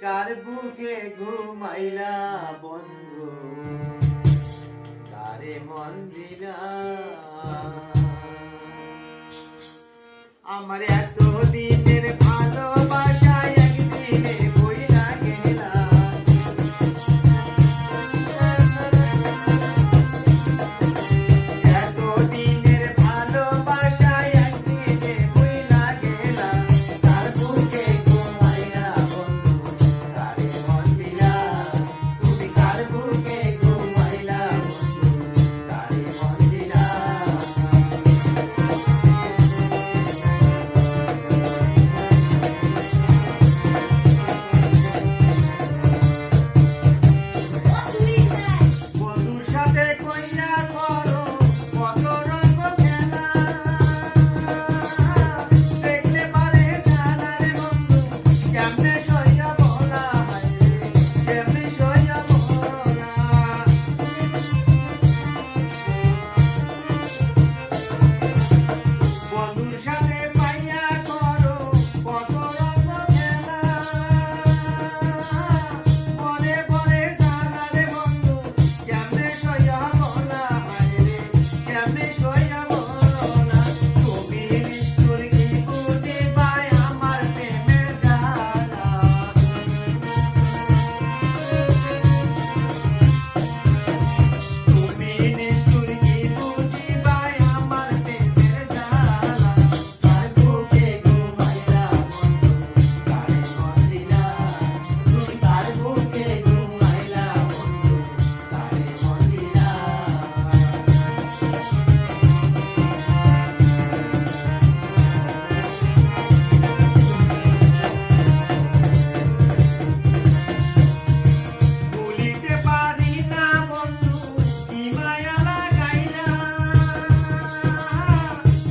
কার বুকে ঘুমাইলা বন্ধু, কারে মন দিলা? আমার এত দিনের ভালোবাসা একদিনে বইলা গেলা। এত দিনের ভালোবাসা একদিনে বইলা গেলা। কার বুকে ঘুমাইলা বন্ধু, কারে মন দিলা? তুমি কার বুকে ঘুমাইলা বন্ধু, কারে মন দিলা? বন্ধুর সাথে কইরা করো কত রঙ খেলা, দেখলে পারে জানা রে বন্ধু, কেমনে সইয়া বলা হায়রে, কেমনে সইয়া বলা। বন্ধুর সাথে পাইয়া করো কত রঙ খেলা, পরে পরে জানা রে বন্ধু, কেমনে সইয়া বলা হায়রে, কেমনে সইয়া বলা। তুমি নিষ্ঠুর কি বুঝিবা আমার প্রেমের জ্বালা, তুমি নিষ্ঠুর কি বুঝিবা আমার প্রেমের জ্বালা। কার বুকে ঘুমাইলা বন্ধু, কারে মন দিলা? তুমি কার বুকে ঘুমাইলা বন্ধু, কারে মন দিলা? ভুলিতে পারি না বন্ধু, কি মায়া লাগাইলা,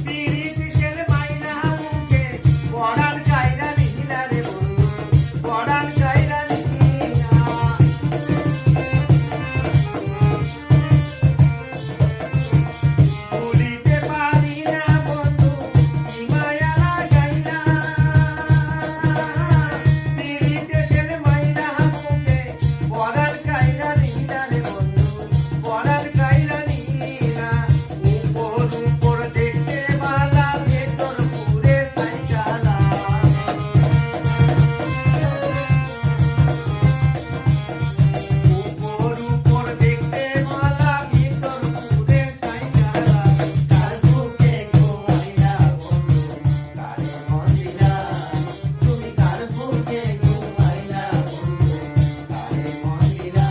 পিরিত শেল মাইলা মুখে, পরাণ কাইরা নিলা রে বন্ধু, পরাণ কাইরা নিলা। ভুলিতে পারি না বন্ধু, কি মায়া লাগাইলা, পিরিতে শেল মাইলা মুখে, পরাণ কাইরা নিলা রে বন্ধু, পরাণ কাইরা নিলা। উপর উপর দেখতে বালা, ভেতর পুরে সাইকালা। উপর উপর দেখতে বালা, ভেতর পুরে সাইকালা। কার বুকে ঘুমাইলা বন্ধু, কারে মন দিলা? তুমি কার বুকে ঘুমাইলা বন্ধু, কারে মন দিলা?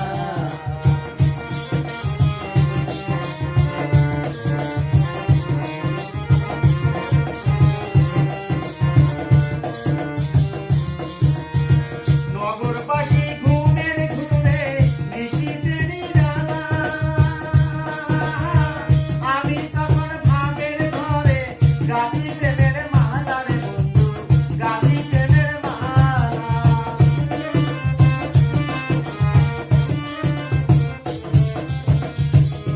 নগরবাসী ঘুমের ঘুরে নিশীথে নিরালা, আমি তখন ভাবের ঘরে গাঁথি প্রেমের মালা রে বন্ধু, গাঁথি প্রেমের মালা।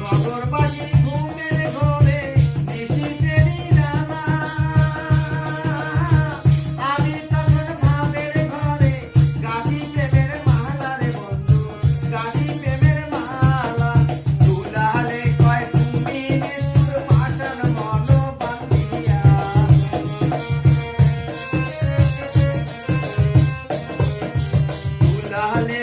নগরবাসী ঘুমের ঘরে নিশীথে নিরালা, আমি তখন ভাবের ঘরে গাঁথি প্রেমের মালা রে বন্ধু, গাঁথি প্রেমের মালা। দুলালে কয় তুমি নিষ্ঠুর পাষাণ মন বাঁধিয়া, দুলালে